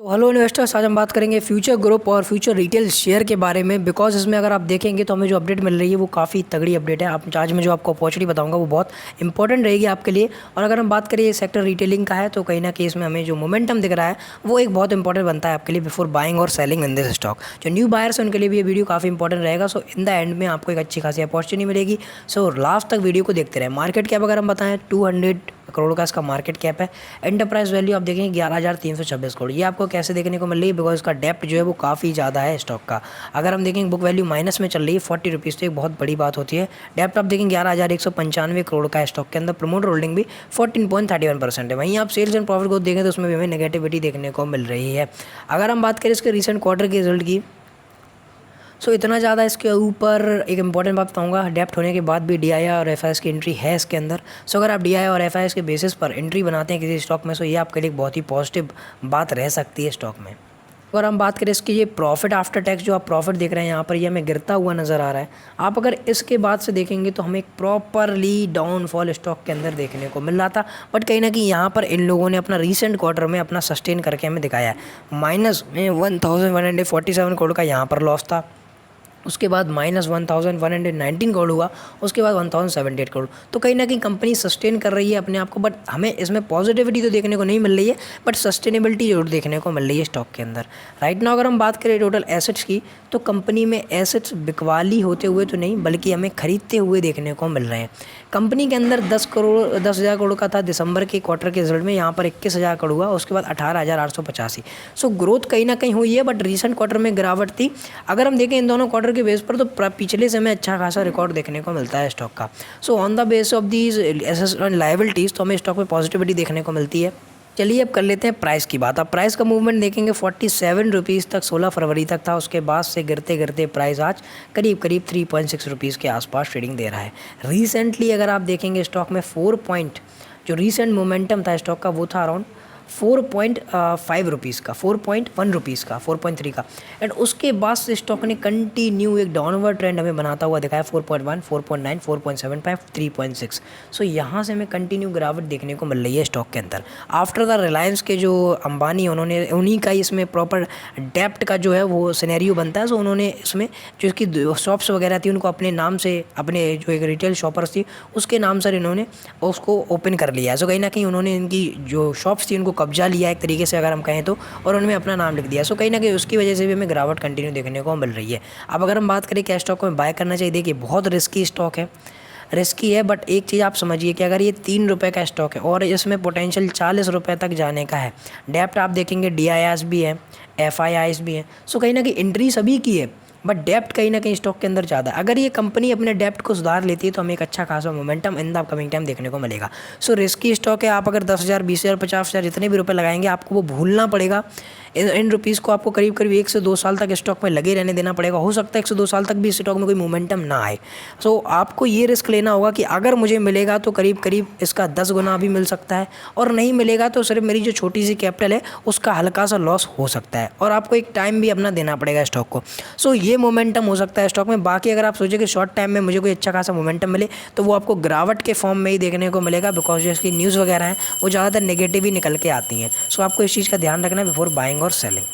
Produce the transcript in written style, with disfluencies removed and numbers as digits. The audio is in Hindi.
तो हेलो इन्वेस्टर्स, आज हम बात करेंगे फ्यूचर ग्रुप और फ्यूचर रिटेल शेयर के बारे में। बिकॉज इसमें अगर आप देखेंगे तो हमें जो अपडेट मिल रही है वो काफ़ी तगड़ी अपडेट है। आप आज मैं जो आपको अपॉर्चुनिटी बताऊंगा वो बहुत इंपॉर्टेंट रहेगी आपके लिए। और अगर हम बात करें सेक्टर रिटेलिंग का है तो कहीं ना कहीं इसमें हमें जो मोमेंटम दिख रहा है वो एक बहुत इंपॉर्टेंट बनता है आपके लिए बिफोर बाइंग और सेलिंग इन दिस स्टॉक। जो न्यू बायर्स हैं उनके लिए भी ये वीडियो काफ़ी इंपॉर्टेंट रहेगा। सो इन द एंड में आपको एक अच्छी खासी अपॉर्चुनिटी मिलेगी। सो लास्ट तक वीडियो को देखते रहे। मार्केट कैप अगर हम बताएं 200 करोड़ का इसका मार्केट कैप है। एंटरप्राइज वैल्यू आप देखेंगे 11,326 करोड़। ये आपको कैसे देखने को मिल रही है? बिकॉज इसका डेप्थ जो है वो काफ़ी ज़्यादा है स्टॉक का। अगर हम देखेंगे बुक वैल्यू माइनस में चल रही है 40 रुपीज़, तो एक बहुत बड़ी बात होती है। डेप्थ आप देखेंगे 11,195 करोड़ का है स्टॉक के अंदर। प्रमोटर होल्डिंग भी 14.31% है। वहीं आप सेल्स एंड प्रॉफिट को देखें तो उसमें भी हमें नेगेटिविटी देखने को मिल रही है। अगर हम बात करें इसके रिसेंट क्वार्टर के रिजल्ट की, सो इतना ज़्यादा इसके ऊपर एक इंपॉर्टेंट बात बताऊंगा, डेप्ट होने के बाद भी DII और FIS की एंट्री है इसके अंदर। सो अगर आप DII और FIS के बेसिस पर एंट्री बनाते हैं किसी स्टॉक में, सो ये आपके लिए एक बहुत ही पॉजिटिव बात रह सकती है स्टॉक में। अगर हम बात करें इसकी ये प्रॉफिट आफ्टर टैक्स, जो आप प्रॉफिट देख रहे हैं यहाँ पर, ये हमें गिरता हुआ नज़र आ रहा है। आप अगर इसके बाद से देखेंगे तो हमें एक प्रॉपरली डाउनफॉल स्टॉक के अंदर देखने को मिल रहा था। बट कहीं ना कहीं यहाँ पर इन लोगों ने अपना रीसेंट क्वार्टर में अपना सस्टेन करके हमें दिखाया है। माइनस में 1147 करोड़ का यहाँ पर लॉस था। उसके बाद माइनस 1119 करोड़ हुआ। उसके बाद 1078 करोड़। तो कहीं ना कहीं कंपनी सस्टेन कर रही है अपने आप को। बट हमें इसमें पॉजिटिविटी तो देखने को नहीं मिल रही है, बट सस्टेनेबिलिटी जरूर देखने को मिल रही है स्टॉक के अंदर। राइट नाउ अगर हम बात करें टोटल एसेट्स की, तो कंपनी में एसेट्स बिकवाली होते हुए तो नहीं, बल्कि हमें खरीदते हुए देखने को मिल रहे हैं। कंपनी के अंदर 10,000 करोड़ का था दिसंबर के क्वार्टर के रिजल्ट में, यहाँ पर 21,000 करोड़ हुआ। उसके बाद 18,885। सो ग्रोथ कहीं ना कहीं हुई है, बट रिसेंट क्वार्टर में गिरावट थी। अगर हम देखें इन दोनों क्वार्टर के बेस पर, तो पिछले समय अच्छा खासा रिकॉर्ड देखने को मिलता है स्टॉक का। So on the base of these assets and liabilities तो हमें स्टॉक में पॉजिटिविटी देखने को मिलती है। चलिए अब कर लेते हैं प्राइस की बात। अब प्राइस का मूवमेंट देखेंगे 47 रुपीज़ तक 16 फरवरी तक था। उसके बाद से गिरते गिरते प्राइस आज करीब 3.6 रुपीज़ के आसपास ट्रेडिंग दे रहा है। रिसेंटली अगर आप देखेंगे स्टॉक में जो रीसेंट मोमेंटम था स्टॉक का वो था अराउंड 4.5 रुपीज़ का, 4.1 रुपीज़ का, 4.3 का। एंड उसके बाद से स्टॉक ने कंटिन्यू एक डाउनवर्ड ट्रेंड हमें बनाता हुआ दिखाया। 4.1, 4.9, 4.75, 3.6। सो यहाँ से हमें कंटिन्यू गिरावट देखने को मिल रही है स्टॉक के अंदर। आफ्टर द रिलायंस के जो अंबानी, उन्हीं का इसमें प्रॉपर डेप्ट का जो है वो सिनेरियो बनता है। सो उन्होंने इसमें जो इसकी शॉप्स वगैरह थी उनको अपने नाम से, अपने जो एक रिटेल शॉपर्स थी उसके नाम से इन्होंने उसको ओपन कर लिया है। सो कहीं ना कहीं उन्होंने इनकी जो शॉप्स थी उनको कब्जा लिया एक तरीके से अगर हम कहें तो, और उनमें अपना नाम लिख दिया। सो कहीं ना कहीं उसकी वजह से भी हमें गिरावट कंटिन्यू देखने को मिल रही है। अब अगर हम बात करें क्या स्टॉक को बाय करना चाहिए, देखिए बहुत रिस्की स्टॉक है, रिस्की है। बट एक चीज़ आप समझिए कि अगर ये 3 रुपये का स्टॉक है और इसमें पोटेंशियल 40 रुपये तक जाने का है, डेप्ट आप देखेंगे DIIs भी है, FIIs भी है। सो कहीं ना कहीं एंट्री सभी की है, बट डेप्ट कहीं ना कहीं स्टॉक के अंदर ज़्यादा है। अगर ये कंपनी अपने डेप्ट को सुधार लेती है तो हमें एक अच्छा खासा momentum in the upcoming time देखने को मिलेगा। सो रिस्की स्टॉक है। आप अगर 10,000, 20,000, 50,000 जितने भी रुपए लगाएंगे आपको वो भूलना पड़ेगा। इन रुपीज़ को आपको करीब 1 से 2 साल तक स्टॉक में लगे रहने देना पड़ेगा। हो सकता है 1 से 2 साल तक भी स्टॉक में कोई मोमेंटम ना आए। सो आपको ये रिस्क लेना होगा कि अगर मुझे मिलेगा तो करीब इसका 10 गुना भी मिल सकता है, और नहीं मिलेगा तो सिर्फ मेरी जो छोटी सी कैपिटल है उसका हल्का सा लॉस हो सकता है, और आपको एक टाइम भी अपना देना पड़ेगा स्टॉक को। सो ये मोमेंटम हो सकता है स्टॉक में। बाकी अगर आप सोचें कि शॉर्ट टाइम में मुझे कोई अच्छा खासा मोमेंटम मिले तो वो आपको गिरावट के फॉर्म में ही देखने को मिलेगा। बिकॉज जो इसकी न्यूज़ वगैरह हैं वो ज़्यादातर नेगेटिव ही निकल के आती हैं। सो आपको इस चीज़ का ध्यान रखना है बिफोर बाइंग और सेलिंग।